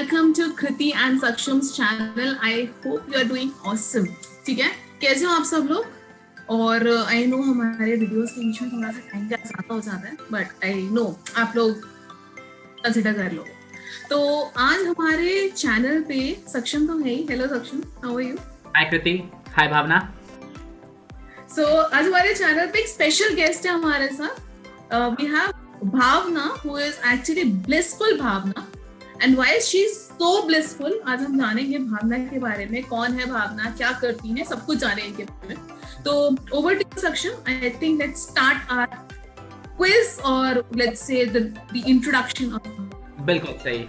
welcome to Kriti and Saksham's channel. I hope you are doing awesome. ठीक है, कैसे हो आप सब लोग? और आई नो हमारे वीडियोस के बीच में थोड़ा सा टाइम का ज़्यादा हो जाता है, बट आई नो आप लोग कंसिडर कर लो. तो आज हमारे चैनल पे सक्षम तो है ही. हेलो सक्षम, हाउ आर यू? हाय कृति, हाय भावना. सो आज हमारे चैनल पे एक स्पेशल गेस्ट है हमारे साथ. We have Bhavna, who is actually blissful Bhavna. And why she is so blissful, आज हम जानेंगे भावना के बारे में. कौन है भावना, क्या करती है, सब कुछ जानेंगे इनके बारे में. तो over to you, Saksham. I think let's start our quiz or let's say the introduction of. बिल्कुल सही.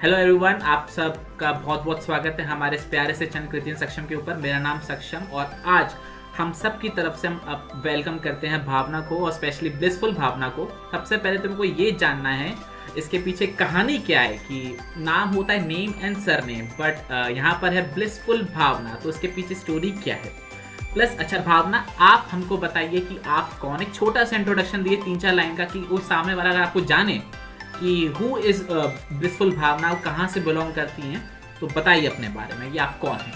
हेलो एवरीवन, आप सबका बहुत बहुत स्वागत है हमारे इस प्यारे से चैनल कृति एंड सक्षम के ऊपर. मेरा नाम सक्षम और आज हम सब की तरफ से हम वेलकम करते हैं भावना को और स्पेशली ब्लिसफुल भावना को. सबसे पहले तुमको ये जानना है इसके पीछे कहानी क्या है कि नाम होता है नेम एंड सरनेम, बट यहाँ पर है ब्लिसफुल भावना, तो इसके पीछे स्टोरी क्या है. प्लस अच्छा भावना, आप हमको बताइए कि आप कौन. एक छोटा सा इंट्रोडक्शन दिए 3-4 लाइन का कि वो सामने वाला अगर आपको जाने कि हु इज ब्लिसफुल भावना, कहाँ से बिलोंग करती हैं, तो बताइए अपने बारे में, ये आप कौन हैं.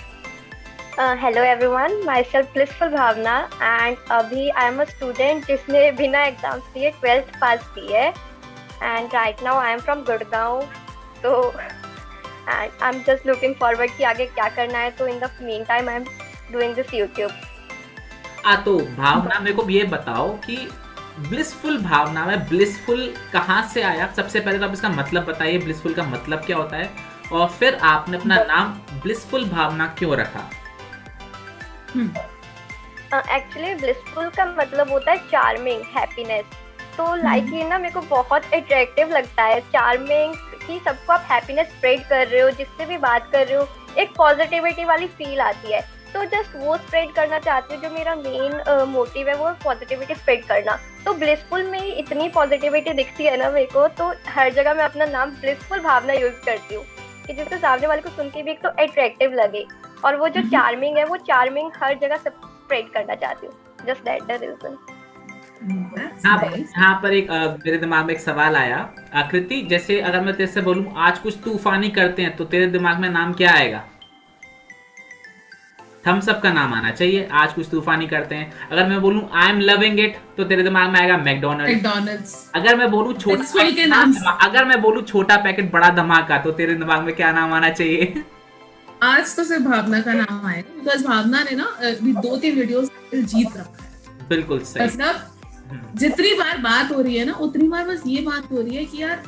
Hello everyone, myself blissful Bhavna and अभी आई एम अ स्टूडेंट जिसने बिना एग्जाम्स दिए 12th पास की है and right now I am from Gurgaon. तो and I am just looking forward कि आगे क्या करना है. तो in the meantime I am doing this YouTube. तो भावना मेरे को ये बताओ कि ब्लिसफुल भावना में ब्लिसफुल कहाँ से आया. सबसे पहले तो आप इसका मतलब बताइए, ब्लिसफुल का मतलब क्या होता है, और फिर आपने अपना नाम ब्लिसफुल भावना क्यों रखा. एक्चुअली ब्लिसफुल का मतलब होता है चार्मिंग, हैप्पीनेस. तो लाइक ये ना मेरे को बहुत अट्रैक्टिव लगता है चार्मिंग, कि सबको आप हैप्पीनेस स्प्रेड कर रहे हो, जिससे भी बात कर रहे हो एक पॉजिटिविटी वाली फील आती है. तो जस्ट वो स्प्रेड करना चाहती हूँ. जो मेरा मेन मोटिव है वो पॉजिटिविटी स्प्रेड करना. तो ब्लिसफुल में इतनी पॉजिटिविटी दिखती है ना मेरे को, तो हर जगह मैं अपना नाम ब्लिसफुल भावना यूज करती हूँ कि जिससे सामने वाले को सुन के भी एक तो अट्रैक्टिव लगे, और वो जो चार्मिंग है वो चार्मिंग हर जगह सब स्प्रेड करना चाहती हूँ. Just that the reason. यहाँ पर एक मेरे दिमाग में एक सवाल आया. कृति, जैसे अगर मैं तेरे से बोलूं आज कुछ तूफानी करते हैं, तो तेरे दिमाग में नाम क्या आएगा. थम्स अप का नाम आना चाहिए. आज कुछ तूफानी करते हैं. अगर मैं बोलूं आई एम लविंग इट, तो तेरे दिमाग में आएगा मैकडोनल्ड्स. अगर मैं बोलूं छोटा पैकेट बड़ा धमाका, तो तेरे दिमाग में क्या नाम आना चाहिए. आज तो सिर्फ भावना का नाम आएगा, बिकॉज भावना ने ना 2-3 वीडियोस जीत रखा है. बिल्कुल सही. मतलब जितनी बार बात हो रही है ना, उतनी बार बस ये बात हो रही है कि यार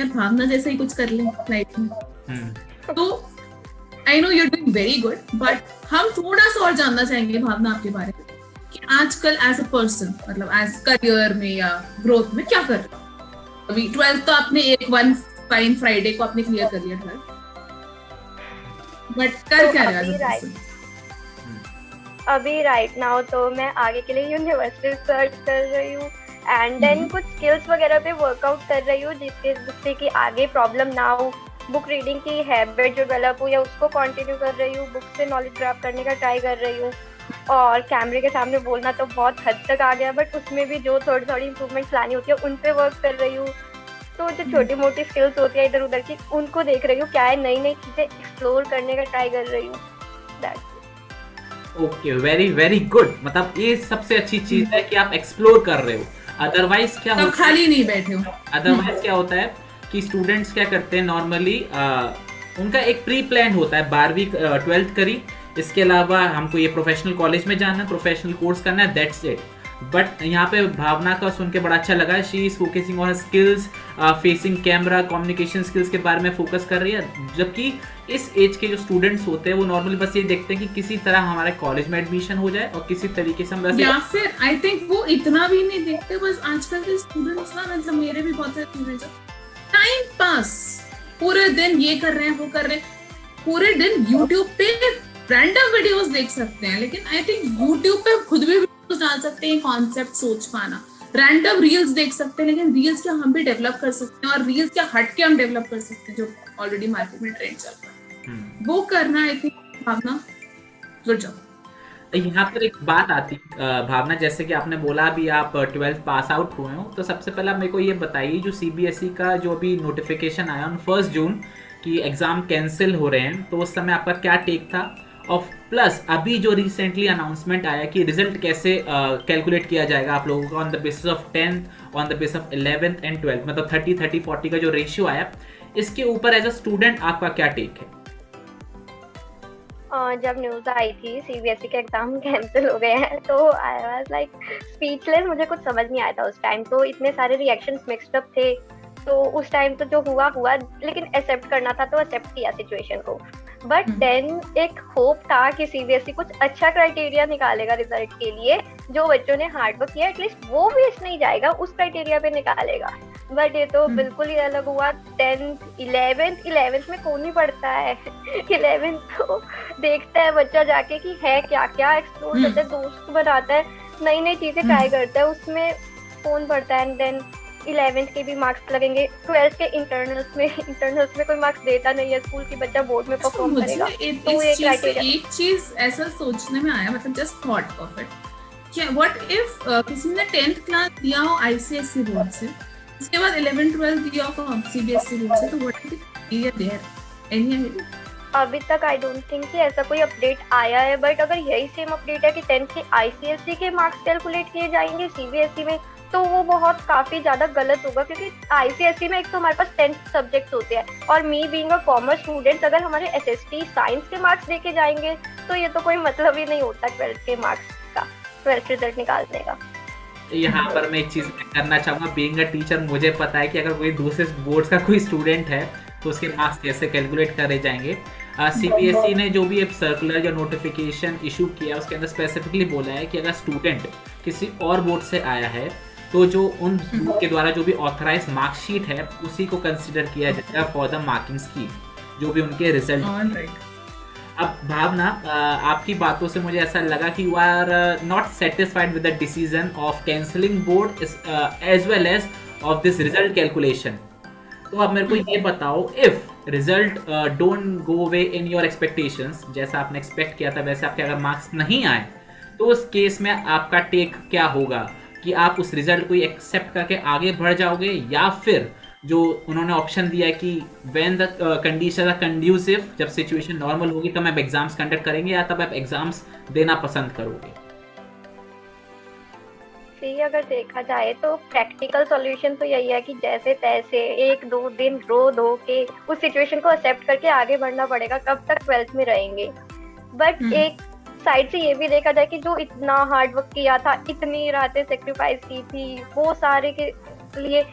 भावना जैसे ही कुछ कर ले लाइफ में. तो I know you are doing very good, but हम थोड़ा सा और जानना चाहेंगे भावना आपके बारे में कि आजकल एज अ पर्सन, मतलब एज करियर में या ग्रोथ में क्या कर रहे हो. अभी 12th तो आपने एक वन फाइन फ्राइडे को आपने क्लियर कर लिया 12th, बट कर क्या रहा है अभी राइट नाउ. तो मैं आगे के लिए यूनिवर्सिटी सर्च कर रही हूँ एंड देन कुछ स्किल्स वगैरह पे वर्कआउट कर रही हूँ जिससे कि आगे प्रॉब्लम ना हो. बुक रीडिंग की हैबिट जो डेवलप हुई है उसको कंटिन्यू कर रही हूँ. बुक से नॉलेज ग्रैब करने का ट्राई कर रही हूँ. और कैमरे के सामने बोलना तो बहुत हद तक आ गया, बट उसमें भी जो थोड़ी इंप्रूवमेंट्स लानी होती है उन पे वर्क कर रही हूँ. तो जो छोटी मोटी स्किल्स होती है इधर उधर की, उनको देख रही हूँ क्या है, नई नई चीजें एक्सप्लोर करने का ट्राई कर रही हूँ. Okay, very very good. मतलब ये सबसे अच्छी चीज है कि आप एक्सप्लोर कर रहे हो. अदरवाइज क्या होता है, खाली नहीं बैठे हो. अदरवाइज क्या होता है कि स्टूडेंट्स क्या करते हैं नॉर्मली, उनका एक प्री प्लान होता है. 12वीं 12th करी, इसके अलावा हमको ये प्रोफेशनल कॉलेज में जाना है, प्रोफेशनल कोर्स करना है, दैट्स इट. बट यहाँ पे भावना का सुन के बड़ा अच्छा लगा. She is focusing on skills, facing camera, communication skills के बारे में फोकस कर रही है. जबकि इस एज के जो स्टूडेंट्स होते हैं वो नॉर्मली बस ये देखते हैं कि किसी तरह हमारे कॉलेज में एडमिशन हो जाए और किसी तरीके से हम, या फिर आई थिंक वो इतना भी नहीं देखते. बस आजकल के स्टूडेंट्स ना, मतलब मेरे भी बहुत सारे स्टूडेंट्स टाइम पास पूरे दिन ये कर रहे हैं वो कर रहे हैं. पूरे दिन यूट्यूब पे रैंडम वीडियोस देख सकते हैं, लेकिन आई थिंक यूट्यूब पे खुद भी वीडियोस डाल सकते हैं. कॉन्सेप्ट सोच पाना, रैंडम रील्स देख सकते हैं, लेकिन रील्स क्या हम भी डेवलप कर सकते हैं, और रील्स क्या हट के हम डेवलप कर सकते हैं जो ऑलरेडी मार्केट में ट्रेंड चल रहा है, वो करना. I think Bhavna good job. यहाँ पर एक बात आती भावना, जैसे कि आपने बोला अभी आप 12th पास आउट हुए हो, तो सबसे पहला मेरे को ये बताइए जो सीबीएसई का जो अभी नोटिफिकेशन आया ऑन 1 जून कि एग्ज़ाम कैंसिल हो रहे हैं, तो उस समय आपका क्या टेक था? और प्लस अभी जो रिसेंटली अनाउंसमेंट आया कि रिजल्ट कैसे कैलकुलेट किया जाएगा आप लोगों का on the basis of 10th, on the basis of 11th and 12th, मतलब 30-30-40 का जो रेशियो आया, इसके ऊपर एज अ स्टूडेंट आपका क्या टेक है? जब न्यूज आई थी सीबीएसई के एग्जाम कैंसिल हो गए हैं, तो आई वाज लाइक स्पीचलेस। मुझे कुछ समझ नहीं आया था उस टाइम, तो इतने सारे रिएक्शंस मिक्स्ड अप थे। तो उस टाइम तो जो हुआ हुआ, लेकिन एक्सेप्ट करना था तो एक्सेप्ट किया सिचुएशन को। बट देन एक होप था कि सीबीएसई कुछ अच्छा क्राइटेरिया निकालेगा रिजल्ट के लिए, जो बच्चों ने हार्ड वर्क किया एटलीस्ट वो वेस्ट नहीं जाएगा, उस क्राइटेरिया पे निकालेगा। बट ये तो बिल्कुल ही अलग हुआ। 10th 11th में कौन ही पढ़ता है 11th तो देखता है बच्चा जाके कि है क्या क्या, एक्सप्लोर करता है, दोस्त बनाता है, नई नई चीजें ट्राई करता है, उसमें कौन पढ़ता है। एंड देन 11th के भी मार्क्स लगेंगे, 12th के इंटरनल्स में कोई मार्क्स देता नहीं है, स्कूल की बच्चा बोर्ड में परफॉर्म करेगा। तो एक चीज ऐसा सोचने में आया, मतलब जस्ट थॉट ऑफ इट, क्या व्हाट इफ किसी ने 10th क्लास दिया हो आईसीएसई बोर्ड से, इसके बाद 11th-12th दिया हो सीबीएसई बोर्ड से, तो what is clear there? Any idea? अभी तक आई डोंट थिंक कि ऐसा कोई अपडेट आया है। बट अगर यही सेम अपडेट है कि 10th के आईसीएसई के मार्क्स कैलकुलेट किए जाएंगे सीबीएसई में, तो वो बहुत काफी ज्यादा गलत होगा, क्योंकि आईसीएसई में एक तो हमारे पास 10 सब्जेक्ट्स होते हैं, और me being a commerce student अगर हमारे एसएसटी साइंस के मार्क्स देके जाएंगे तो ये तो कोई मतलब ही नहीं होता 12th के मार्क्स का, 12th रिजल्ट निकालने का। यहाँ पर मैं एक चीज करना चाहूंगा, बीइंग अ टीचर मुझे पता है कि अगर कोई दूसरे बोर्ड का कोई स्टूडेंट है तो उसके मार्क्स कैसे कैलकुलेट करे जाएंगे। सीबीएसई ने जो भी एक सर्कुलर या नोटिफिकेशन इशू किया उसके अंदर स्पेसिफिकली बोला है कि अगर स्टूडेंट किसी और बोर्ड से आया है तो जो उन बोर्ड के द्वारा जो भी ऑथराइज मार्कशीट है उसी को कंसिडर किया जाएगा फॉर द मार्किंग स्कीम, जो भी उनके रिजल्ट। अब भावना, आपकी बातों से मुझे ऐसा लगा कि you are not satisfied with the decision of cancelling board as well as of this result calculation. तो अब मेरे को ये बताओ, if result don't go way in your expectations, जैसा आपने एक्सपेक्ट किया था वैसे आपके अगर मार्क्स नहीं आए, तो उस केस में आपका टेक क्या होगा? कि आप उस रिजल्ट को एक्सेप्ट करके आगे बढ़ जाओगे, या फिर जो उन्होंने ऑप्शन दिया है कि when the condition are conducive, जब सिचुएशन नॉर्मल होगी तब आप एग्जाम्स कंडक्ट करेंगे, या तब आप एग्जाम्स देना पसंद करोगे? अगर देखा जाए तो प्रैक्टिकल सॉल्यूशन तो यही है कि जैसे तैसे 1-2 दिन रो धो के उस सिचुएशन को एक्सेप्ट करके आगे बढ़ना पड़ेगा, कब तक 12th में रहेंगे। बट एक साइड से ये भी देखा जाए कि जो इतना हार्ड वर्क किया था, इतनी रातें सेक्रीफाइस की थी, वो सारे के लिए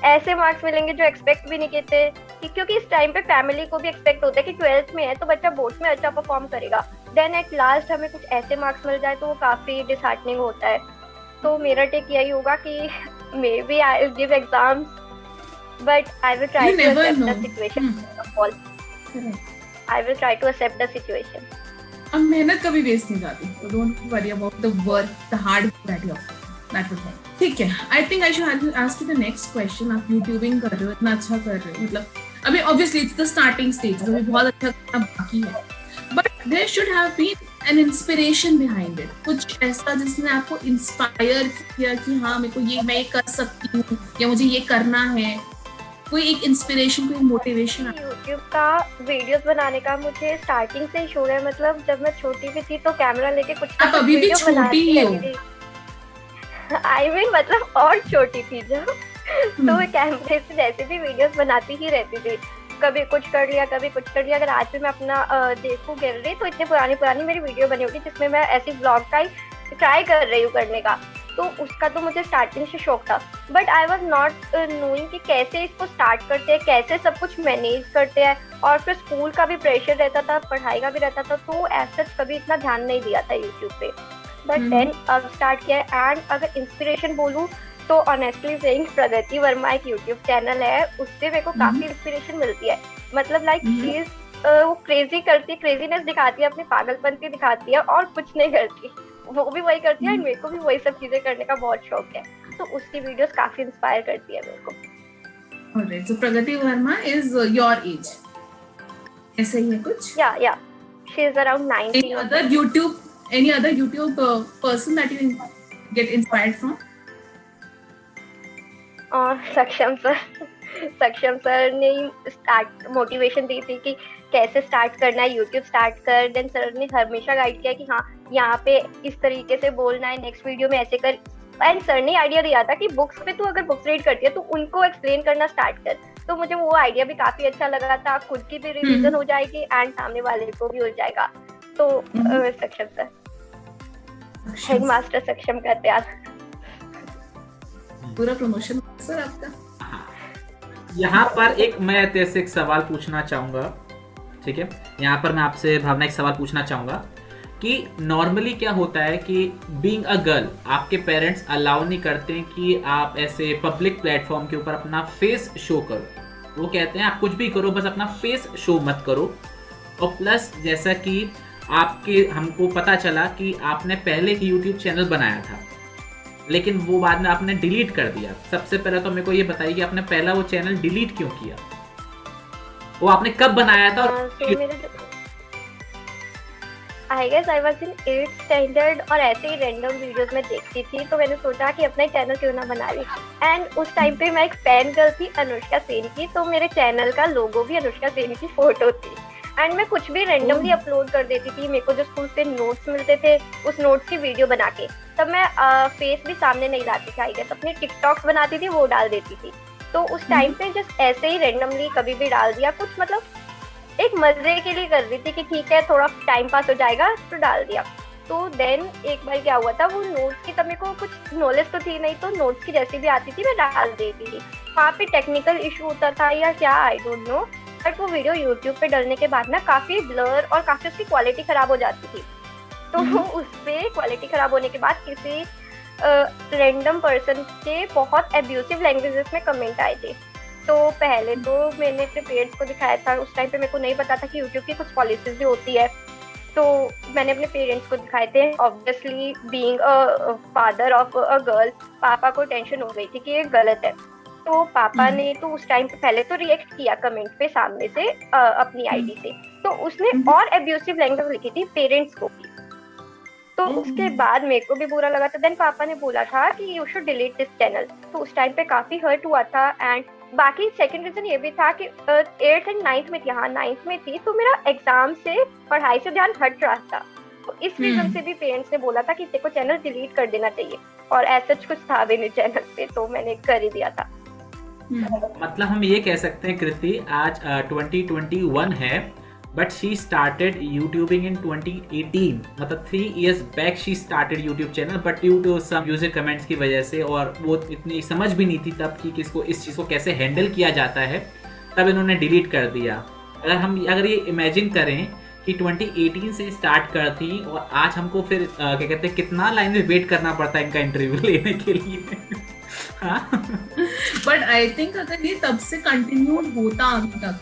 ऐसे मार्क्स मिलेंगे जो एक्सपेक्ट भी नहीं किए थे, क्योंकि इस टाइम पे फैमिली को भी एक्सपेक्ट होता है कि 12th में है तो बच्चा बोर्ड में अच्छा परफॉर्म करेगा। देन एट लास्ट हमें कुछ ऐसे मार्क्स मिल जाए तो वो काफी डिसहार्टनिंग होता है। तो मेरा टेक यही होगा कि maybe I will give exams, but I will try to accept the situation. I will try to accept the situation. अब मेहनत कभी वेस्ट नहीं जाती, तो don't worry about the work, the hard work that you are that will help. ठीक है, I think I should ask you the next question. आप YouTubing कर रहे हो, इतना अच्छा कर रहे हो, मतलब अभी obviously it's the starting stage, अभी बहुत अच्छा करना बाकी है, but there should have been an inspiration behind it, कुछ ऐसा जिसने आपको इंस्पायर किया कि हाँ मेरे को ये, मैं ये कर सकती हूँ या मुझे ये करना है, कोई एक इंस्पिरेशन, कोई मोटिवेशन। यूट्यूब का वीडियोस बनाने का मुझे स्टार्टिंग से ही शौक है, मतलब जब मैं छोटी भी थी तो कैमरा लेके कुछ आप अभी भी छोटी ही हो। आई मीन मतलब और छोटी थी जब, तो मैं कैमरे से जैसे भी वीडियोस बनाती ही रहती थी, कभी कुछ कर लिया कभी कुछ कर लिया। अगर आज भी मैं अपना देखूं गैलरी तो इतने पुरानी मेरी वीडियो बनी होगी जिसमें मैं ऐसी ब्लॉग का ट्राई कर रही हूँ करने का, तो उसका तो मुझे स्टार्टिंग से शौक था। But I was not knowing कि कैसे इसको स्टार्ट करते हैं, कैसे सब कुछ मैनेज करते हैं, और फिर स्कूल का भी प्रेशर रहता था, पढ़ाई का भी रहता था, तो ऐसा कभी इतना ध्यान नहीं दिया था यूट्यूब पे। बट देन अब स्टार्ट किया है। एंड अगर इंस्पिरेशन बोलूँ तो ऑनेस्टली सेइंग प्रगति वर्मा एक यूट्यूब चैनल है, उससे मेरे को काफी इंस्पिरेशन मिलती है। मतलब लाइक प्लीज वो क्रेजी करती है, क्रेजीनेस दिखाती है, अपनी पागलपंती दिखाती है और कुछ नहीं करती, वो भी वही करती है। मेरे को भी वही सब चीजें करने का बहुत शौक है, तो उसकी वीडियोस काफी इंस्पायर करती है मेरे को। Alright, so Pragati Verma is your age, ऐसे ही है कुछ? या she is around 19। Other YouTube any other YouTube person that you get inspired from? सक्षम सर ने स्टार्ट मोटिवेशन दी थी कि कैसे स्टार्ट करना है, यूट्यूब स्टार्ट कर। देन सर ने हमेशा गाइड किया कि हाँ यहाँ पे इस तरीके से बोलना है, नेक्स्ट वीडियो में ऐसे कर। एंड सर ने आइडिया दिया था कि बुक्स पे तू अगर बुक्स रीड करती है तो उनको एक्सप्लेन करना स्टार्ट कर। तो मुझे वो आइडिया भी काफी अच्छा लगा था, खुद की भी रिवीजन हो जाएगी एंड सामने वाले को भी हो जाएगा। तो सक्षम सर, हेड मास्टर सक्षम का त्याग। पूरा प्रमोशन सर आपका। यहाँ पर मैं तेरे एक सवाल पूछना चाहूंगा, ठीक है? यहाँ पर मैं आपसे भावना एक सवाल पूछना चाहूंगा कि नॉर्मली क्या होता है कि बीइंग अ गर्ल आपके पेरेंट्स अलाउ नहीं करते हैं कि आप ऐसे पब्लिक प्लेटफॉर्म के ऊपर अपना फेस शो करो। वो कहते हैं आप कुछ भी करो, बस अपना फेस शो मत करो। और प्लस जैसा कि हमको पता चला कि आपने पहले एक यूट्यूब चैनल बनाया था, लेकिन वो बाद में आपने डिलीट कर दिया। सबसे पहले तो मेरे को ये बताइए कि आपने पहला वो चैनल डिलीट क्यों किया? वो आपने कब बनाया था? I guess I was in 8th standard और ऐसे ही रैंडम वीडियोस में देखती थी, तो मैंने सोचा कि अपना चैनल क्यों ना बना ली। एंड उस टाइम पे मैं एक फैन गर्ल थी अनुष्का सेन की, तो मेरे चैनल का लोगो भी अनुष्का सेन की फोटो थी। एंड मैं कुछ भी रैंडमली अपलोड कर देती थी। मेरे को जो स्कूल से नोट्स मिलते थे उस नोट्स की वीडियो बना के, तब मैं फेस भी सामने नहीं लाती थी, आई गेस अपनी टिकटॉक्स बनाती थी, वो डाल देती थी। तो उस टाइम पे जस्ट ऐसे ही रैंडमली कभी भी डाल दिया, कुछ मतलब एक मजे के लिए कर रही थी कि ठीक है थोड़ा टाइम पास हो जाएगा, तो डाल दिया। तो देन एक बार क्या हुआ था, वो नोट्स की, तब मेरे को कुछ नॉलेज तो थी नहीं, तो नोट्स की जैसी भी आती थी मैं डाल देती थी। वहाँ पे टेक्निकल इशू होता था या क्या, आई डोंट नो, बट वो वीडियो यूट्यूब पे डालने के बाद ना काफी ब्लर और काफी उसकी क्वालिटी खराब हो जाती थी। तो उस पे क्वालिटी खराब होने के बाद किसी रैंडम पर्सन के बहुत एब्यूसिव लैंग्वेजेस में कमेंट आए थे। तो पहले तो मैंने अपने पेरेंट्स को दिखाया था, उस टाइम पे मेरे को नहीं पता था कि यूट्यूब की कुछ पॉलिसीज भी होती है। तो मैंने अपने पेरेंट्स को दिखाए थे। Obviously being a father of a girl, पापा को टेंशन हो गई थी कि ये गलत है। तो पापा ने तो उस टाइम पे पहले तो रिएक्ट किया कमेंट पे सामने से अपनी आईडी से, तो उसने और एब्यूसिव लैंग्वेज लिखी थी पेरेंट्स को भी। तो उसके बाद मेरे को भी बुरा लगा था। देन पापा ने बोला था कि you should delete this channel. तो उस टाइम पे काफी हर्ट हुआ था। एंड बाकी सेकंड रीजन ये भी था कि 8th एंड 9th में थी, हाँ 9th में थी, तो मेरा एग्जाम से पढ़ाई से ध्यान हट रहा था। तो इस रीजन से भी पेरेंट्स ने बोला था कि तेरे को चैनल डिलीट कर देना चाहिए, और ऐसा कुछ था भी नहीं चैनल पे, तो मैंने कर ही दिया था। मतलब हम ये कह सकते हैं कृति आज 2021 है, but she started YouTubing in 2018, मतलब 3 years back she started YouTube channel, but due to some user comments की वजह से, और वो इतनी समझ भी नहीं थी तब कि किसको इस चीज़ को कैसे हैंडल किया जाता है, तब इन्होंने डिलीट कर दिया। अगर ये इमेजिन करें कि 2018 से स्टार्ट करती और आज हमको फिर क्या कहते हैं कितना लाइन में वेट करना पड़ता है इनका इंटरव्यू लेने के लिए। बट आई थिंक अगर ये तब से कंटिन्यूड होता अभी तक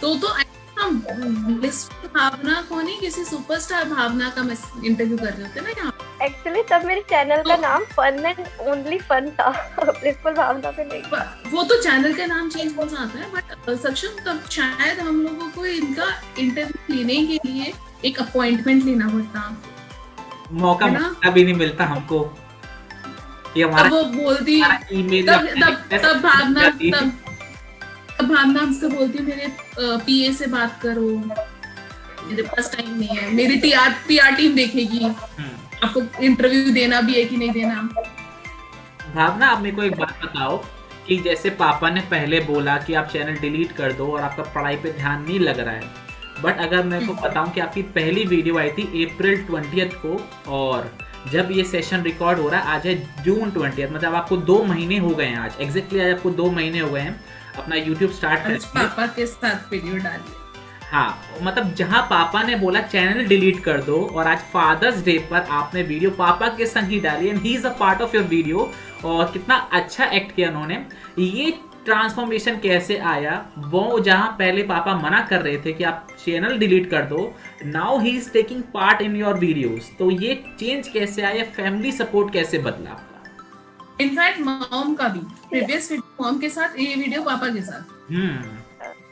तो भावना को नहीं, किसी सुपरस्टार भावना का इंटरव्यू कर रहे होते ना यहाँ। एक्चुअली तब मेरे चैनल का नाम फन एंड ओनली फन था, ब्लिसफुल भावना पे नहीं। वो तो चैनल का नाम चेंज हो जाता है, बट सक्षम तब शायद हम लोगों को इनका इंटरव्यू लेने के लिए एक अपॉइंटमेंट लेना पड़ता, मौका अभी नहीं मिलता हमको। ये हमारा वो बोलती तब भावना हमसे बोलती मेरे पीए से बात करो, मेरे पास टाइम नहीं है, मेरी पीआर टीम देखेगी, आपको इंटरव्यू देना भी है कि नहीं देना। भावना आप मेरे को एक बात बताओ कि जैसे पापा ने पहले बोला कि आप चैनल डिलीट कर दो और आपका पढ़ाई पे ध्यान नहीं लग रहा है, बट अगर मेरे को बताऊं कि आपकी पहली वीडियो आई थी अप्रैल 20 को, और जब ये सेशन रिकॉर्ड हो रहा है आज है जून 20, मतलब आपको 2 महीने हो गए हैं। आज एग्जैक्टली आज आपको 2 महीने हो गए हैं अपना YouTube स्टार्ट करके। पापा के साथ वीडियो डाली। हाँ, मतलब जहां पापा ने बोला चैनल डिलीट कर दो, और आज फादर्स डे पर आपने वीडियो पापा के संग ही डाली, and he is a part of your video, और कितना अच्छा एक्ट किया उन्होंने। ये ट्रांसफॉर्मेशन कैसे आया? वो जहां पहले पापा मना कर रहे थे कि आप चैनल डिलीट कर दो, now he is taking part in your videos, तो ये चेंज कैसे आया? फैमिली सपोर्ट कैसे बदला आपका? इनफैक्ट मॉम का भी प्रीवियस वीडियो मॉम के साथ, ये वीडियो पापा के साथ।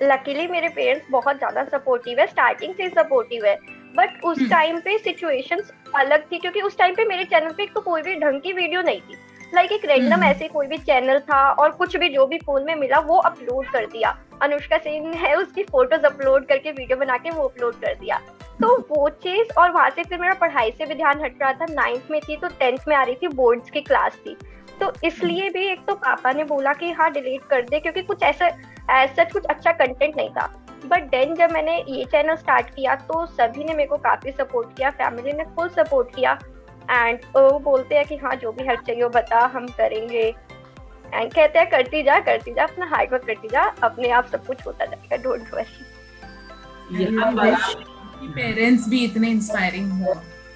लकीली मेरे पेरेंट्स बहुत ज्यादा सपोर्टिव है, स्टार्टिंग से सपोर्टिव है। बट उस टाइम पे सिचुएशंस अलग थी, क्योंकि उस टाइम पे मेरे चैनल पे एक तो कोई भी ढंग की वीडियो नहीं थी, लाइक एक रैंडम ऐसे कोई भी चैनल था और कुछ भी जो भी फोन में मिला वो अपलोड कर दिया। अनुष्का सिंह है, उसकी फोटोज अपलोड करके वीडियो बना के वो अपलोड कर दिया। तो वो चीज, और वहां से फिर मेरा पढ़ाई से भी ध्यान हट रहा था। 9th में थी तो 10th में आ रही थी, बोर्ड्स की क्लास थी, तो इसलिए भी एक तो पापा ने बोला कि हाँ डिलीट कर दे, क्योंकि कुछ ऐसा सच कुछ अच्छा कंटेंट नहीं था। बट देन जब मैंने ये चैनल स्टार्ट किया तो सभी ने मेरे को काफी सपोर्ट किया, फैमिली ने फुल सपोर्ट किया, एंड वो बोलते हैं कि हाँ जो भी हेल्प चाहिए वो बता, हम करेंगे, एंड कहते हैं करती जा अपना हार्ड वर्क करती जा, अपने आप सब कुछ होता जाएगा, डोंट वरी। पेरेंट्स भी इतने इंस्पायरिंग हो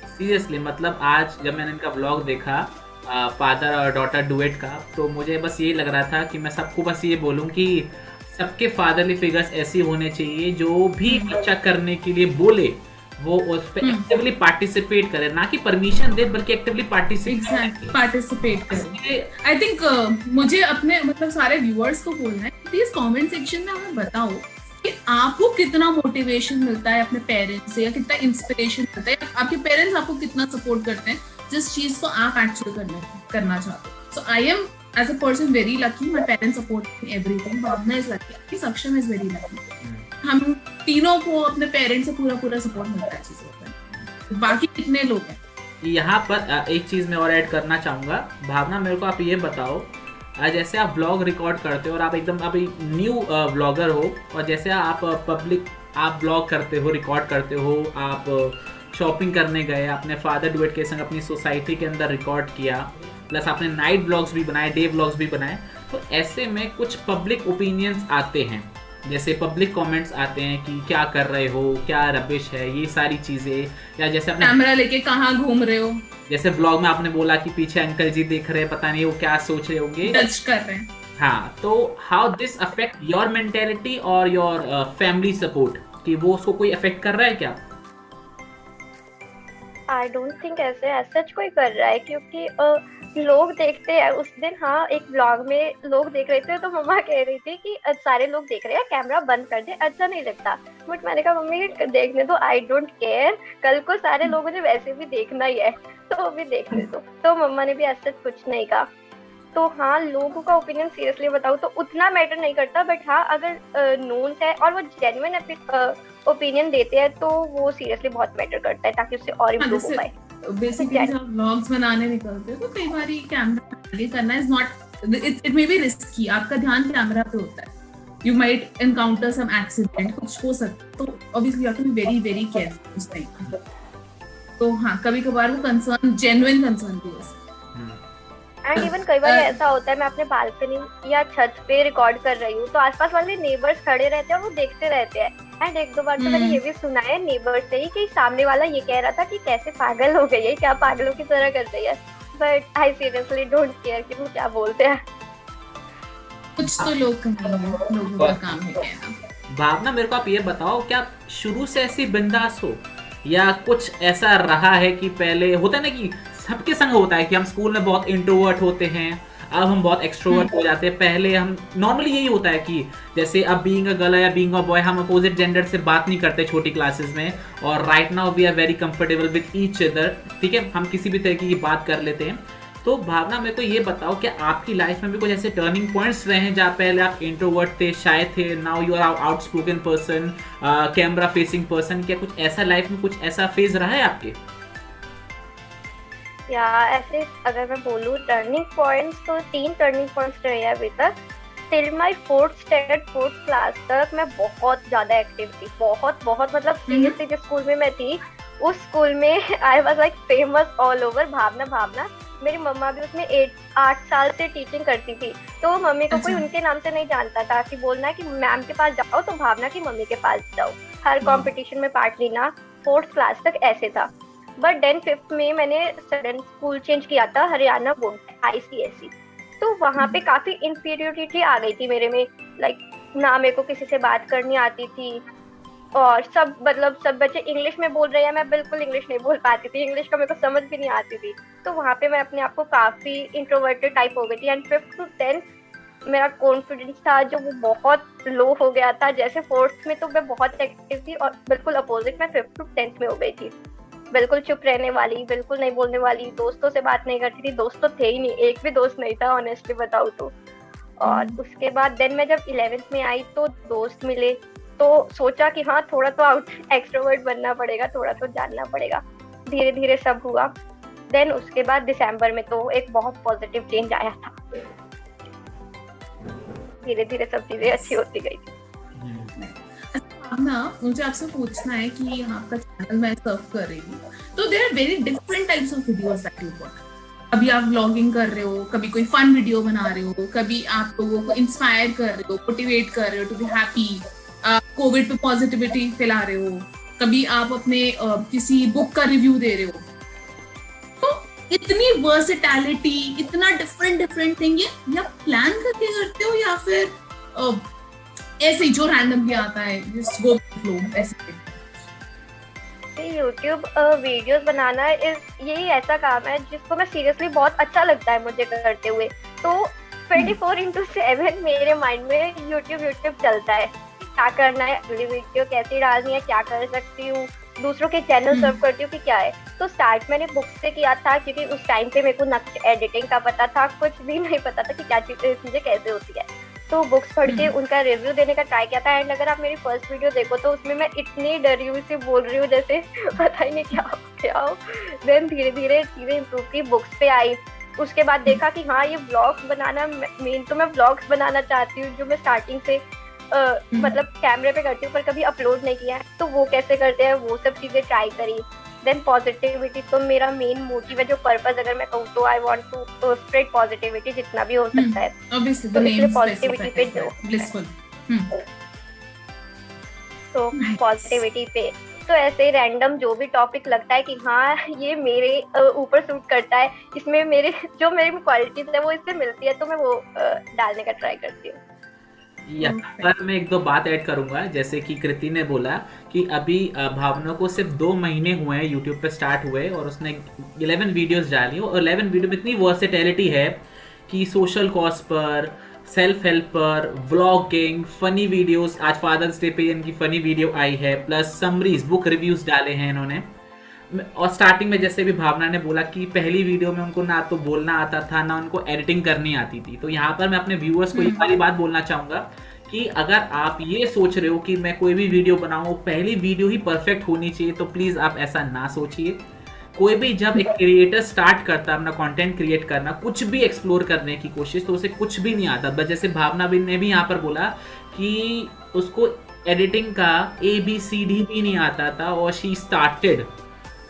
सीरियसली। मतलब आज जब मैंने इनका व्लॉग देखा फादर और डॉटर डुएट का, तो मुझे बस ये लग रहा था कि मैं सबको बस ये बोलूं कि सबके फादरली फिगर्स ऐसे होने चाहिए जो भी अच्छा करने के लिए बोले वो उस पे एक्टिवली पार्टिसिपेट करे, ना कि परमिशन दे बल्कि एक्टिवली पार्टिसिपेट करे। आई थिंक मुझे अपने मतलब सारे व्यूअर्स को बोलना है, प्लीज कमेंट सेक्शन में हमें बताओ कि आपको कितना मोटिवेशन मिलता है अपने पेरेंट्स से, या कितना इंस्पिरेशन मिलता है, आपके पेरेंट्स आपको कितना सपोर्ट करते हैं जिस चीज को आप एक्चुअली करना चाहते हो। So I am as a person very lucky, my parents support me everything, Bhavna is lucky, सक्षम is very lucky। हम तीनों को अपने पेरेंट्स से पूरा सपोर्ट मिलता है चीजों पर। बाकी कितने लोग हैं यहाँ पर? एक चीज मैं और ऐड करना चाहूंगा। भावना, मेरे को आप ये बताओ, जैसे आप ब्लॉग रिकॉर्ड करते हो और आप एकदम अभी न्यू ब्लॉगर हो, और जैसे आप पब्लिक आप ब्लॉग करते हो, रिकॉर्ड करते हो, आप शॉपिंग करने गए, अपने फादर डुएट के संग अपनी सोसाइटी के अंदर रिकॉर्ड किया, प्लस आपने नाइट ब्लॉग्स भी बनाए, डे ब्लॉग्स भी बनाए, तो ऐसे में कुछ पब्लिक ओपिनियंस आते हैं, जैसे पब्लिक कमेंट्स आते हैं कि क्या कर रहे हो, क्या रबिश है, ये सारी चीजें, या जैसे अपने कैमरा लेके कहाँ घूम रहे हो, जैसे ब्लॉग में आपने बोला कि पीछे अंकल जी देख रहे हैं, पता नहीं वो क्या सोच रहे होंगे, जज कर रहे हैं। हाँ, तो how this affect your mentality और योर फैमिली सपोर्ट, कि वो उसको कोई अफेक्ट कर रहा है क्या? आई डोंट थिंक ऐसे सच कोई कर रहा है, क्योंकि लोग देखते हैं। उस दिन हाँ एक ब्लॉग में लोग देख रहे थे तो मम्मा कह रही थी कि सारे लोग देख रहे हैं, कैमरा बंद कर दे, अच्छा नहीं लगता। बट मैंने कहा मम्मी देखने दो, आई डोंट केयर, कल को सारे लोगों ने वैसे भी देखना ही है तो भी देखने दो। तो मम्मा ने भी ऐसा कुछ नहीं कहा। तो हाँ, लोगों का ओपिनियन सीरियसली बताऊँ तो उतना मैटर नहीं करता, बट हाँ अगर नोन है और वो जेन्युइन ओपिनियन देते हैं तो वो सीरियसली बहुत मैटर करता है, ताकि उससे और इम्प्रूव हो पाए। बेसिकली जब व्लॉग्स बनाने निकलते हो तो कई बार कैमरा आगे करना is not, it may be risky, आपका ध्यान कैमरा पे होता है, you might encounter some accident, कुछ हो सकता है, तो obviously you have to be very very careful उस टाइम। तो हाँ, कभी कभार वो कंसर्न, जेन्युइन कंसर्न भी हो सकता है। एंड इवन कई बार ऐसा होता है मैं अपने बालकनी या छत पे रिकॉर्ड कर रही हूँ तो आसपास वाले नेबर्स खड़े रहते हैं और वो देखते रहते हैं। एंड एक दो बार तो मैंने ये भी सुना है नेबर्स से ही कि सामने वाला ये कह रहा था कि कैसे पागल हो गई है, क्या पागलों की तरह कर रही है। But I seriously don't care कि वो क्या बोलते हैं। कुछ तो लोग लोगों का काम है कहना। भावना, मेरे को आप ये बताओ, क्या शुरू से ऐसी बिंदास हो या कुछ ऐसा रहा है कि पहले होता है ना कि सबके संग होता है कि हम स्कूल में बहुत इंट्रोवर्ट होते हैं, अब हम बहुत एक्सट्रोवर्ट हो जाते हैं। पहले हम नॉर्मली यही होता है कि जैसे अब बीइंग अ गर्ल या बीइंग अ बॉय हम अपोजिट जेंडर से बात नहीं करते छोटी क्लासेस में, और right now we are very comfortable with each other, ठीक है, हम किसी भी तरीके की बात कर लेते हैं। तो भावना, मेरे को ये बताओ कि आपकी लाइफ में भी कुछ ऐसे टर्निंग पॉइंट्स रहे हैं जहाँ पहले आप इंट्रोवर्ट थे, शाय थे, now you are outspoken person, camera facing person, क्या कुछ ऐसा लाइफ में कुछ ऐसा फेज रहा है आपके? या ऐसे अगर मैं बोलूँ टर्निंग पॉइंट्स तो 3 टर्निंग पॉइंट्स रहे हैं अभी तक। टिल माई 4th क्लास तक मैं बहुत ज्यादा एक्टिव थी, बहुत मतलब सीरियसली जिस स्कूल में मैं थी उस स्कूल में I was like famous all over. Bhavna मेरी मम्मा भी उसमें 8 साल से टीचिंग करती थी, तो मम्मी को कोई उनके नाम से नहीं जानता था कि बोलना है कि मैम के पास जाओ तो भावना की मम्मी के पास जाओ, हर कंपटीशन में पार्ट लेना। 4th क्लास तक ऐसे था। बट देन 5th में मैंने सडन स्कूल चेंज किया था, हरियाणा बोर्ड ICSE, तो वहाँ पे काफी इंफीरियोरिटी आ गई थी मेरे में। लाइक ना मेरे को किसी से बात करनी आती थी, और सब बच्चे इंग्लिश में बोल रहे हैं, मैं बिल्कुल इंग्लिश नहीं बोल पाती थी, इंग्लिश का मेरे को समझ भी नहीं आती थी। तो वहाँ पे मैं अपने आप को काफी इंट्रोवर्टेड टाइप हो गई थी। एंड 5th to 10th मेरा कॉन्फिडेंस था जो वो बहुत लो हो गया था। जैसे फोर्थ में तो मैं बहुत एक्टिव थी और बिल्कुल अपोजिट मैं 5th to 10th में हो गई थी, बिल्कुल चुप रहने वाली, बिल्कुल नहीं बोलने वाली, दोस्तों से बात नहीं करती थी, दोस्त तो थे ही नहीं, एक भी दोस्त नहीं था ऑनेस्टली बताऊँ तो। और उसके बाद देन मैं जब 11th में आई तो दोस्त मिले, तो सोचा कि हाँ थोड़ा तो आउट एक्सट्रोवर्ट बनना पड़ेगा, थोड़ा तो जानना पड़ेगा। धीरे धीरे सब हुआ। देन उसके बाद दिसंबर में तो एक बहुत पॉजिटिव चेंज आया था, धीरे धीरे सब चीजें अच्छी होती गई। ना मुझे आपसे पूछना है कि यहाँ आपका चैनल मैं सर्व कर रही हूँ, तो there are very different types of videos that you put. कभी आप व्लॉगिंग कर रहे हो, कभी कोई फन वीडियो बना रहे हो, कभी आप लोगों को इंस्पायर कर रहे हो, मोटिवेट कर रहे हो टू बी हैप्पी, कोविड पे पॉजिटिविटी फैला रहे हो, कभी आप अपने किसी बुक का रिव्यू दे रहे हो। तो इतनी वर्सेटैलिटी, इतना डिफरेंट थिंग, ये या प्लान करके करते हो या फिर ऐसे ही जो रैंडमली आता है जस्ट गो फ्लो ऐसे? YouTube वीडियोस बनाना यही ऐसा काम है जिसको मैं सीरियसली बहुत अच्छा लगता है मुझे करते हुए। तो 24/7 मेरे माइंड में YouTube चलता है, क्या करना है, अगली वीडियो कैसी डालनी है, क्या कर सकती हूँ, दूसरों के चैनल सर्व करती हूँ कि क्या है। तो स्टार्ट मैंने बुक्स से किया था क्योंकि उस टाइम पे मेरे को ना एडिटिंग का पता था, कुछ भी नहीं पता था कि क्या चीजें कैसे होती है। तो बुक्स पढ़ के उनका रिव्यू देने का ट्राई किया था। एंड अगर आप मेरी फर्स्ट वीडियो देखो तो उसमें मैं इतनी डरी हुई से बोल रही हूँ जैसे पता ही नहीं क्या हो। देन धीरे धीरे चीजें इम्प्रूव की, बुक्स पे आई। उसके बाद देखा कि हाँ ये व्लॉग्स बनाना, मेन तो मैं व्लॉग्स बनाना चाहती हूँ जो मैं स्टार्टिंग से मतलब कैमरे पे करती हूँ पर कभी अपलोड नहीं किया है, तो वो कैसे करते हैं वो सब चीजें ट्राई करी। देन पॉजिटिविटी तो मेरा मेन मोटिव है, जो पर्पस अगर मैं कहूँ तो I want to spread positivity जितना भी हो सकता है। Obviously, तो the इसलिए name पॉजिटिविटी पे जो blissful. तो पॉजिटिविटी पे तो ऐसे रैंडम जो भी टॉपिक लगता है कि हाँ ये मेरे ऊपर सूट करता है, इसमें मेरी क्वालिटीज है वो इससे मिलती है, तो मैं वो डालने का ट्राई करती हूँ। यहाँ पर मैं एक दो बात ऐड करूंगा। जैसे कि कृति ने बोला कि अभी भावना को सिर्फ 2 महीने हुए हैं यूट्यूब पे स्टार्ट हुए और उसने 11 वीडियोस डाली और 11 वीडियो में इतनी वर्सेटैलिटी है कि सोशल कॉज पर, सेल्फ हेल्प पर, व्लॉगिंग, फनी वीडियोस, आज फादर्स डे पे इनकी फनी वीडियो आई है, प्लस समरीज, बुक रिव्यूज डाले हैं इन्होंने। और स्टार्टिंग में जैसे भी भावना ने बोला कि पहली वीडियो में उनको ना तो बोलना आता था ना उनको एडिटिंग करनी आती थी। तो यहाँ पर मैं अपने व्यूअर्स को ये वाली बात बोलना चाहूँगा कि अगर आप ये सोच रहे हो कि मैं कोई भी वीडियो बनाऊँ पहली वीडियो ही परफेक्ट होनी चाहिए, तो प्लीज़ आप ऐसा ना सोचिए। कोई भी जब एक क्रिएटर स्टार्ट करता है अपना कंटेंट क्रिएट करना, कुछ भी एक्सप्लोर करने की कोशिश, तो उसे कुछ भी नहीं आता। बस जैसे भावना ने भी यहाँ पर बोला कि उसको एडिटिंग का ABCD भी नहीं आता था और शी स्टार्टेड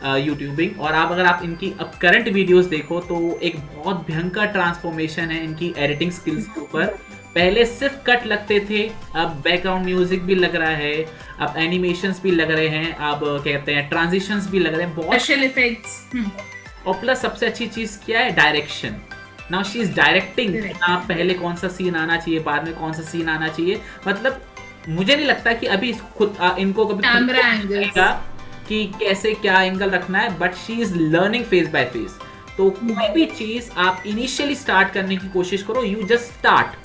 यूट्यूबिंग। और आप अगर आप इनकी अब करंट वीडियोस देखो तो एक बहुत भयंकर ट्रांसफॉर्मेशन है इनकी एडिटिंग स्किल्स के ऊपर। पहले सिर्फ कट लगते थे, अब बैकग्राउंड म्यूजिक भी लग रहा है, अब एनिमेशंस भी लग रहे हैं, अब कहते हैं ट्रांजिशंस भी लग रहे हैं, बहुत स्पेशल इफेक्ट्स। और प्लस सबसे अच्छी चीज क्या है, direction. Now she is directing, आप पहले कौन सा सीन आना चाहिए, बाद में कौन सा सीन आना चाहिए। मतलब मुझे नहीं लगता कि अभी खुद इनको कभी कैमरा एंगल कि कैसे क्या एंगल रखना है, but she is learning face by face. तो कोई भी चीज आप इनिशियली स्टार्ट करने की कोशिश करो, you just start,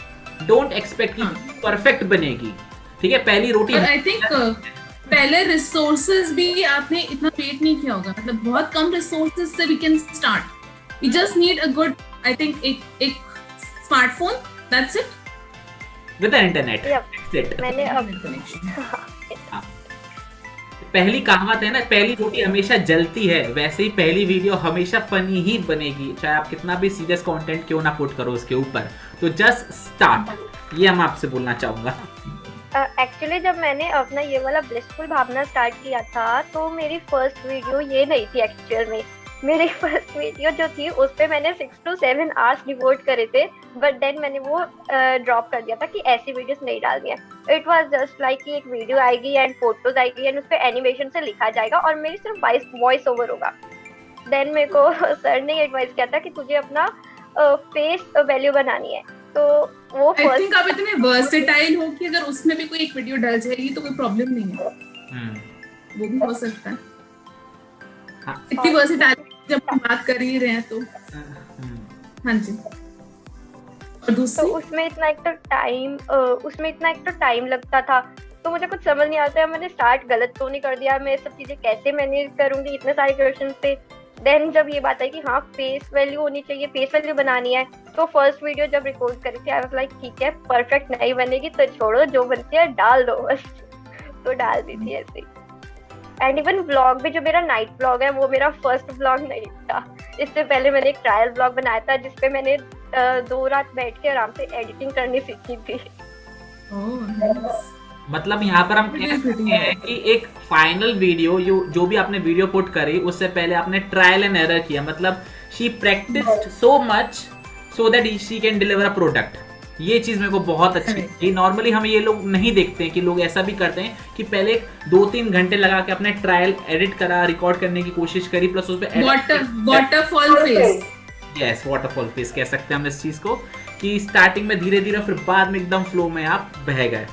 don't expect कि परफेक्ट बनेगी, ठीक है। पहली रोटी आई थिंक पहले रिसोर्सेज भी आपने इतना वेट नहीं किया होगा, मतलब बहुत कम रिसोर्सेज से we can start. We just need a good, I think एक smartphone, that's it, with the internet. मैंने पहली कहावत है ना, पहली रोटी हमेशा जलती है, वैसे ही पहली वीडियो हमेशा फनी ही बनेगी, चाहे आप कितना भी सीरियस कंटेंट क्यों ना पुट करो उसके ऊपर। तो जस्ट स्टार्ट, ये हम आपसे बोलना चाहूंगा। एक्चुअली जब मैंने अपना ये वाला ब्लिसफुल भावना स्टार्ट किया था तो मेरी फर्स्ट वीडियो ये नहीं थी। एक्चुअल में मेरी फर्स्ट वीडियो जो थी उस पे मैंने 6 to 7 आवर्स डिवोट करे थे, बट देन मैंने वो ड्रॉप कर दिया था कि ऐसी वीडियोस नहीं डालनी है। इट वाज जस्ट लाइक कि एक वीडियो आएगी एंड फोटोज आएगी एंड उस पे एनिमेशन से लिखा जाएगा और मेरी सिर्फ वॉइस ओवर होगा। देन मेरे को सर ने एडवाइस किया था कि तुझे अपना फेस वैल्यू बनानी है, तो वो आई थिंक आप इतने वर्सेटाइल हो कि अगर उसमें भी कोई एक वीडियो डल जाएगी तो कोई प्रॉब्लम नहीं है, वो भी हो सकता है। इतनी वर्सेटाइल जब हम बात कर ही रहे हैं तो हाँ जी। तो उसमें इतना एक तो टाइम लगता था, तो मुझे कुछ समझ नहीं आता है मैंने स्टार्ट गलत तो नहीं कर दिया, मैं सब चीजें कैसे मैनेज करूंगी इतने सारे क्वेश्चन पे। देन जब ये बात आई कि हाँ फेस वैल्यू होनी चाहिए, फेस वैल्यू बनानी है, तो फर्स्ट वीडियो जब रिकॉर्ड करी थी आई वाज लाइक ठीक है परफेक्ट नहीं बनेगी तो छोड़ो, जो बनती है डाल दो बस। तो डाल दी थी ऐसे। एंड इवन व्लॉग भी, जो मेरा नाइट व्लॉग है वो मेरा फर्स्ट व्लॉग नहीं था। इससे पहले मैंने एक ट्रायल व्लॉग बनाया था जिसपे मैंने 2 रात बैठ के आराम से एडिटिंग करनी सीखी थी। मतलब यहाँ पर हम कह सकते हैं कि एक फाइनल वीडियो जो भी आपने वीडियो पुट करी उससे पहले आपने ट्रायल एंड एरर किया, मतलब she practised so much so that she can deliver a product. ये चीज मेरे को बहुत अच्छी लगी। नॉर्मली हम ये लोग नहीं देखते हैं कि लोग ऐसा भी करते हैं कि पहले 2-3 घंटे लगा के अपने ट्रायल एडिट करा, रिकॉर्ड करने की कोशिश करी, प्लस उस पे waterfall face, yes waterfall face कह सकते हैं हम इस चीज को, कि स्टार्टिंग में धीरे धीरे फिर बाद में एकदम फ्लो में आप बह गए।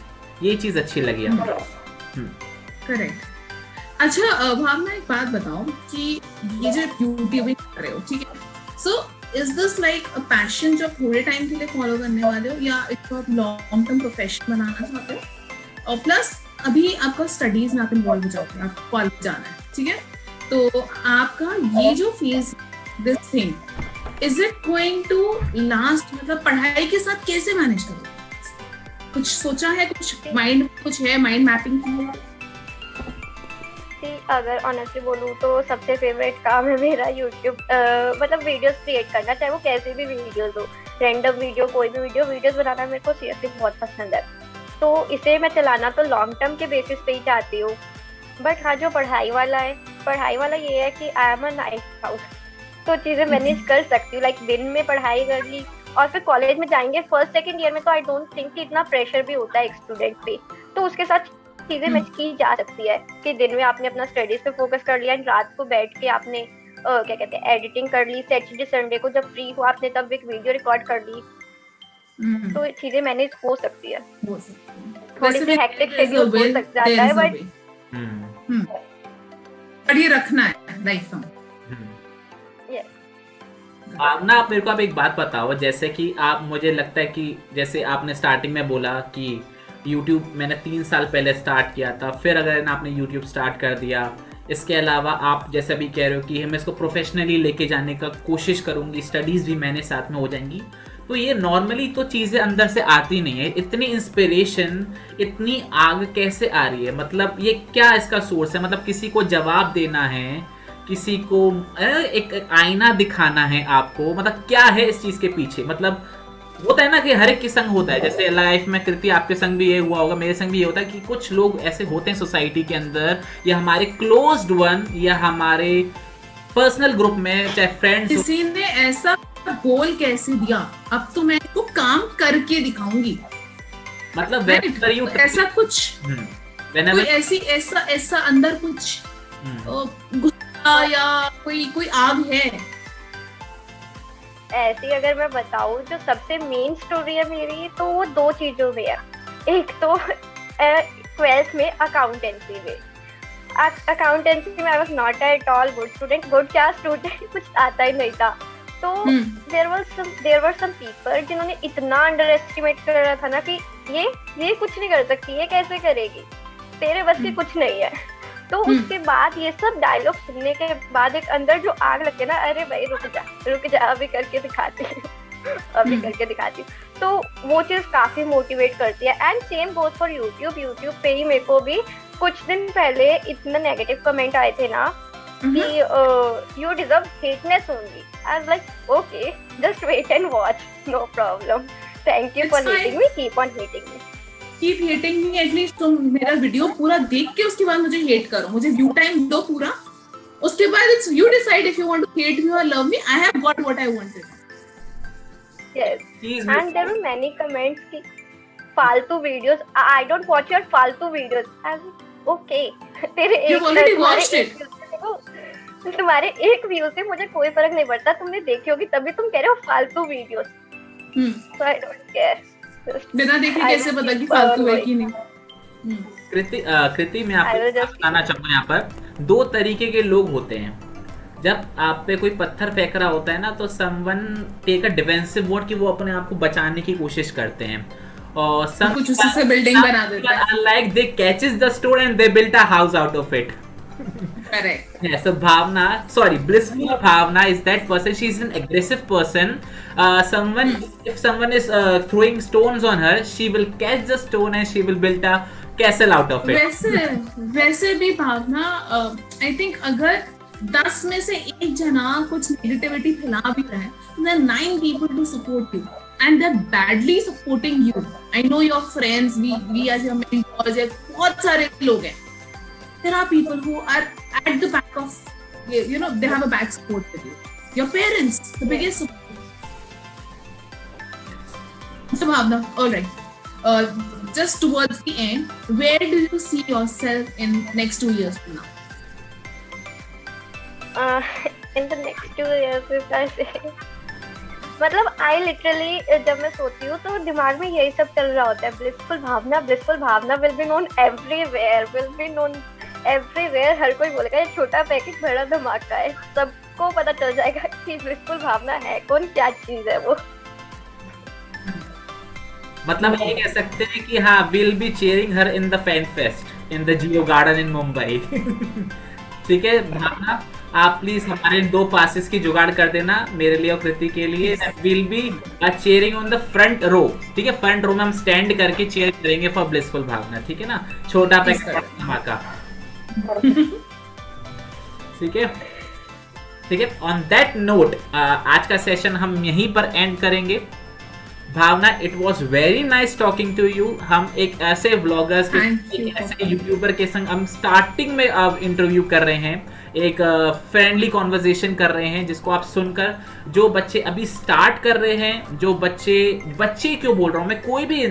ये चीज अच्छी लगी आपको। करेक्ट। अच्छा भावना एक बात बताओ कि ये जो यूट्यूबिंग कर रहे हो, ठीक है, so is this like a passion जो थोड़े टाइम के लिए फॉलो करने वाले हो, या इसको आप लॉन्ग टर्म प्रोफेशन बनाना चाहते हो? और प्लस अभी आपका स्टडीज में आप इन्वॉल्व हो जाओगे, आपको कॉलेज जाना है, ठीक है, तो आपका ये जो phase, this thing is it going to last, मतलब पढ़ाई के साथ कैसे मैनेज करोगे? कुछ सोचा है, कुछ माइंड मैपिंग की है? अगर ऑनेस्टली बोलूँ तो सबसे फेवरेट काम है मेरा यूट्यूब, मतलब वीडियोस क्रिएट करना, चाहे वो कैसे भी वीडियोस हो, रैंडम वीडियो, कोई भी वीडियोस बनाना मेरे को सीरियसली बहुत पसंद है। तो इसे मैं चलाना तो लॉन्ग टर्म के बेसिस पे ही चाहती हूँ। बट हाँ, जो पढ़ाई वाला ये है कि I am a night house, तो चीज़ें मैनेज कर सकती हूँ। लाइक दिन में पढ़ाई कर ली और फिर कॉलेज में जाएंगे फर्स्ट सेकंड ईयर में, तो आई डोंट थिंक कि इतना प्रेशर भी होता है एक स्टूडेंट पे, तो उसके साथ चीजें मैच की जा सकती है कि दिन में आपने अपना स्टडीज पे फोकस कर लिया, रात को बैठ के आपने क्या कहते हैं एडिटिंग कर ली, सैटरडे संडे को जब फ्री हो आपने तब एक वीडियो रिकॉर्ड कर ली, तो चीजें मैनेज हो सकती है। थोड़ी सी हेक्टिक शेड्यूल हो सकता है बट ये रखना है लाइफ में। ना आप मेरे को आप एक बात बताओ, जैसे कि आप, मुझे लगता है कि जैसे आपने स्टार्टिंग में बोला कि YouTube मैंने 3 साल पहले स्टार्ट किया था, फिर अगर आपने YouTube स्टार्ट कर दिया, इसके अलावा आप जैसे अभी कह रहे हो कि मैं इसको प्रोफेशनली लेके जाने का कोशिश करूँगी, स्टडीज़ भी मैंने साथ में हो जाएंगी, तो ये नॉर्मली तो चीज़ें अंदर से आती नहीं है। इतनी इंस्पिरेशन, इतनी आग कैसे आ रही है? मतलब ये क्या इसका सोर्स है? मतलब किसी को जवाब देना है, किसी को एक आईना दिखाना है आपको, मतलब क्या है इस चीज़ के पीछे? मतलब होता है ना कि हर एक के संग होता है, जैसे लाइफ में कृति आपके संग भी ये हुआ होगा, मेरे संग भी ये होता है कि कुछ लोग ऐसे होते हैं सोसाइटी के अंदर, या हमारे क्लोज्ड वन, या हमारे पर्सनल ग्रुप में, चाहे फ्रेंड्स, किसी ने ऐसा बोल कैसे दिया, अब तो मैं इसको काम करके दिखाऊंगी, मतलब ऐसा कुछ कोई ऐसा अंदर कुछ गुस्सा या कोई आग है ऐसी? अगर मैं बताऊं, जो सबसे मेन स्टोरी है मेरी, तो वो 2 चीजों में है। एक तो 12th में अकाउंटेंसी में I was not at all good student, कुछ आता ही नहीं था। तो देयर वर सम पीपल जिन्होंने इतना अंडर एस्टिमेट कर रहा था ना कि ये कुछ नहीं कर सकती, ये कैसे करेगी, तेरे बस की कुछ नहीं है। तो उसके बाद ये सब डायलॉग सुनने के बाद एक अंदर जो आग लगती है ना, अरे भाई रुक जा अभी करके दिखाती हूँ, तो वो चीज काफी मोटिवेट करती है। And same goes for YouTube पे ही मेरे को भी कुछ दिन पहले इतना नेगेटिव कमेंट आए थे ना कि you deserve hateness only. I was like okay, just wait and watch, no problem, thank you for hating me, keep on hating me, keep hating me, at least तुम मेरा वीडियो पूरा देख के उसके बाद मुझे हेट करो, मुझे व्यू टाइम दो पूरा, उसके बाद it's you decide if you want to hate me और love me, I have got what I wanted. Yes, and there were many comments कि फालतू videos, I don't watch your फालतू वीडियोस। Okay, तेरे तुम्हारे एक व्यू से मुझे कोई फर्क नहीं पड़ता, तुमने देखी होगी तभी तुम कह रहे हो फालतू videos. So I don't care। बिना देखे कैसे पता कि फालतू है कि नहीं? कृति मैं आपको बताना चाहूँगा, यहाँ पर 2 तरीके के लोग होते हैं जब आप पे कोई पत्थर फेंक रहा होता है ना, तो someone take a defensive mode कि वो अपने आप को बचाने की कोशिश करते हैं, और सम कुछ उसी से बिल्डिंग बना देते हैं, like they catches the stone and they build a house out of it. Correct. Yeah, so Bhavna, sorry, blissful Bhavna is that person. She's an aggressive person. If someone is throwing stones on her, she will catch the stone and she will build a castle out of it. वैसे भी भावना, I think अगर 10 में से एक जना कुछ negativity फैला भी रहा है, there are 9 people to support you and they're badly supporting you. I know your friends, we as your mentors, बहुत सारे लोग हैं. There are people who are at the back of, you know, they have a back support with you. Your parents, the biggest support. So Bhavna, all right. Just towards the end, where do you see yourself in next 2 years from now? In the next 2 years, if I say, मतलब I literally जब मैं सोती हूँ तो दिमाग में यही सब चल रहा होता है. Blissful Bhavna will be known everywhere. हर कोई बोलेगा ये छोटा पैकेट बड़ा धमाका है. सबको पता चल जाएगा कि ब्लिसफुल भावना है कौन, क्या चीज है वो. मतलब ये कह सकते हैं कि हाँ, will be cheering her in the fan fest in the Jio garden इन मुंबई. ठीक है भावना, आप प्लीज हमारे 2 पासेस की जुगाड़ कर देना मेरे लिए और कृति के लिए. Will be cheering on the front row. ठीक है, फ्रंट रो में हम स्टैंड करके चीयर करेंगे फॉर ब्लिसफुल भावना. ठीक है ना, छोटा पैकेट धमाका. ठीक है, ठीक है. ऑन दैट नोट आज का सेशन हम यहीं पर एंड करेंगे. Bhavna, it was very nice talking to you. हम एक ऐसे व्लॉगर्स के, एक ऐसे यूट्यूबर के संग हम स्टार्टिंग में अब इंटरव्यू कर रहे हैं, एक फ्रेंडली कॉन्वर्जेशन कर रहे हैं, जिसको आप सुनकर जो बच्चे अभी स्टार्ट कर रहे हैं, जो बच्चे क्यों बोल रहा हूँ मैं, कोई भी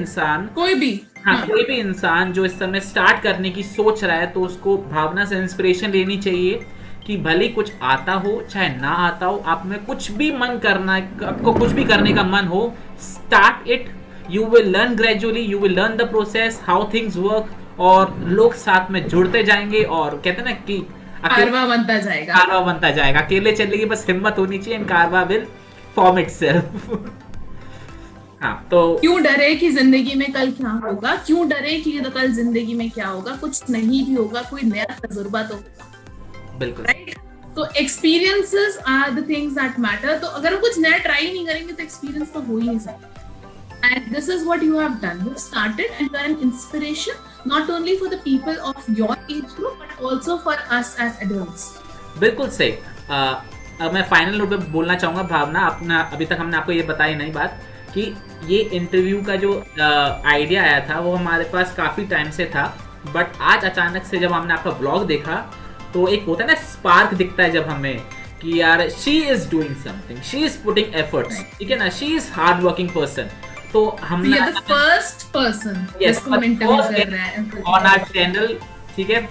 इंसान जो इस समय स्टार्ट करने की सोच रहा है, तो उसको भावना से इंस्पिरेशन लेनी चाहिए कि भले कुछ आता हो चाहे ना आता हो, आप में कुछ भी मन करना, आपको कुछ भी करने का मन हो, start it. You will learn gradually, you will learn the process how things work, और लोग साथ में जुड़ते जाएंगे, और कहते हैं ना कि कारवा बनता जाएगा. अकेले चलेगी, बस हिम्मत होनी चाहिए, एंड कारवा विल फॉर्म इटसेल्फ. हाँ, तो क्यों डरे कि जिंदगी में कल क्या होगा, क्यों डरे कि कल जिंदगी में क्या होगा, कुछ नहीं भी होगा, कोई नया तजुर्बा तो होगा. बिल्कुल राइट. तो experiences are the things that matter. तो अगर हम कुछ नया ट्राई नहीं करेंगे तो एक्सपीरियंस तो हो ही नहीं सकता. And this is what you have done. You started and you are an inspiration not only for the people of your age group but also for us as adults. बिल्कुल सही. अब मैं फाइनल नोट पे बोलना चाहूँगा भावना, अपना अभी तक हमने आपको ये बताई नहीं बात कि ये इंटरव्यू का जो आइडिया आया था वो हमारे पास काफ़ी टाइम से था, बट आज अचानक से जब हमने आपका ब्लॉग देखा तो एक होता है ना स्पार्क दिखता है जब हमें कि यार she is doing something, she is putting efforts. ठीक है ना, she is hard working person. तो हमने फर्स्ट पर्सन जिसको इंटरव्यू कर रहा है ऑन आवर चैनल. ठीक है,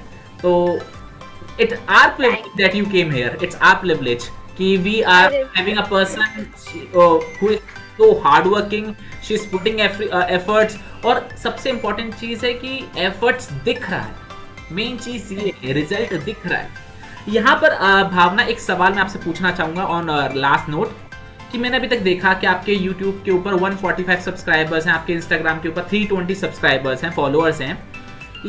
तो it's our privilege that you came here. It's our privilege कि we are having a person who is so hard working, she is putting efforts. और सबसे इंपॉर्टेंट चीज है कि एफर्ट्स दिख रहा है. मेन चीज ये है, रिजल्ट दिख रहा है. यहाँ पर भावना एक सवाल मैं आपसे पूछना चाहूंगा ऑन लास्ट नोट कि मैंने अभी तक देखा कि आपके YouTube के ऊपर 145 सब्सक्राइबर्स हैं, आपके Instagram के ऊपर 320 सब्सक्राइबर्स हैं, फॉलोअर्स हैं.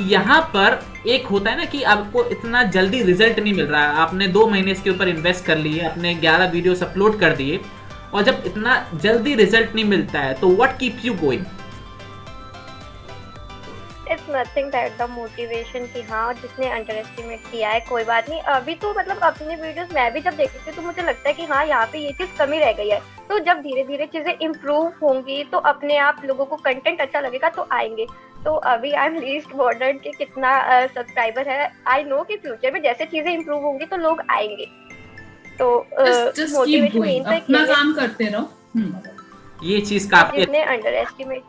यहाँ पर एक होता है ना कि आपको इतना जल्दी रिजल्ट नहीं मिल रहा है. आपने 2 महीने इसके ऊपर इन्वेस्ट कर लिए, आपने 11 वीडियोस अपलोड कर दिए, और जब इतना जल्दी रिजल्ट नहीं मिलता है तो what keeps you going? It's nothing that the motivation कि हाँ जिसने अंडर एस्टिमेट किया है कोई बात नहीं. अभी तो मतलब अपने वीडियोस मैं भी जब देखती हूँ तो मुझे लगता है कि हाँ यहाँ पे ये चीज कमी रह गई है. तो जब धीरे धीरे चीजें इम्प्रूव होंगी तो अपने आप लोगों को कंटेंट अच्छा लगेगा तो आएंगे. तो अभी आई एम लीस्ट बॉर्डर्ड कि कितना सब्सक्राइबर है. आई नो कि फ्यूचर में जैसे चीजें इम्प्रूव होंगी तो लोग आएंगे. तो मोटिवेशन अपना काम करते रहो. ये चीज काफी जिसने अंडर एस्टिमेट,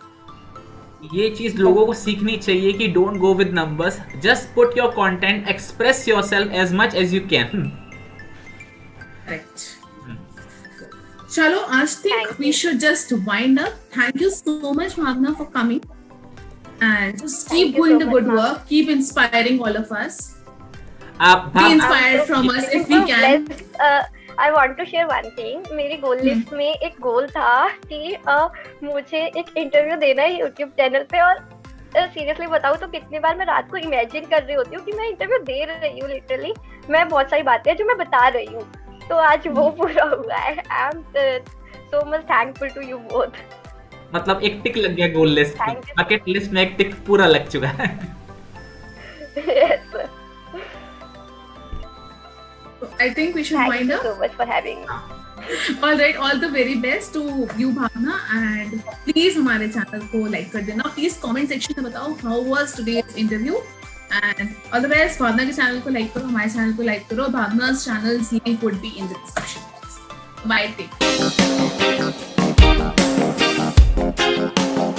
ये चीज लोगों को सीखनी चाहिए कि don't go with numbers, just put your content, express yourself as much as you can. चलो, आज think we should just wind up. Thank you so much Bhavna for coming and just keep doing the good work, keep inspiring all of us. be inspired from us if we can. I want to share one thing. मेरी गोल list में एक गोल था कि मुझे एक interview देना है YouTube channel पे, और सीरियसली बताऊँ तो कितनी बार मैं रात को इमेजिन कर रही होती हूँ कि मैं इंटरव्यू दे रही हूँ, लिटरली मैं बहुत सारी बातें हैं जो मैं बता रही हूँ, तो आज वो पूरा हुआ है. I am so much thankful to you both. मतलब एक टिक लग गया गोल लिस्ट में, बकेट लिस्ट में एक टिक पूरा लग चुका है. Yes. I think we should wind up. Thank you so much for having me. All right, all the very best to you Bhavna, and please हमारे चैनल को लाइक कर देना. Please comment section में बताओ how was today's interview, and all the best. भावना के channel को like करो, हमारे चैनल को लाइक करो. भावना's channel's link would be in the description box. Bye. Take care.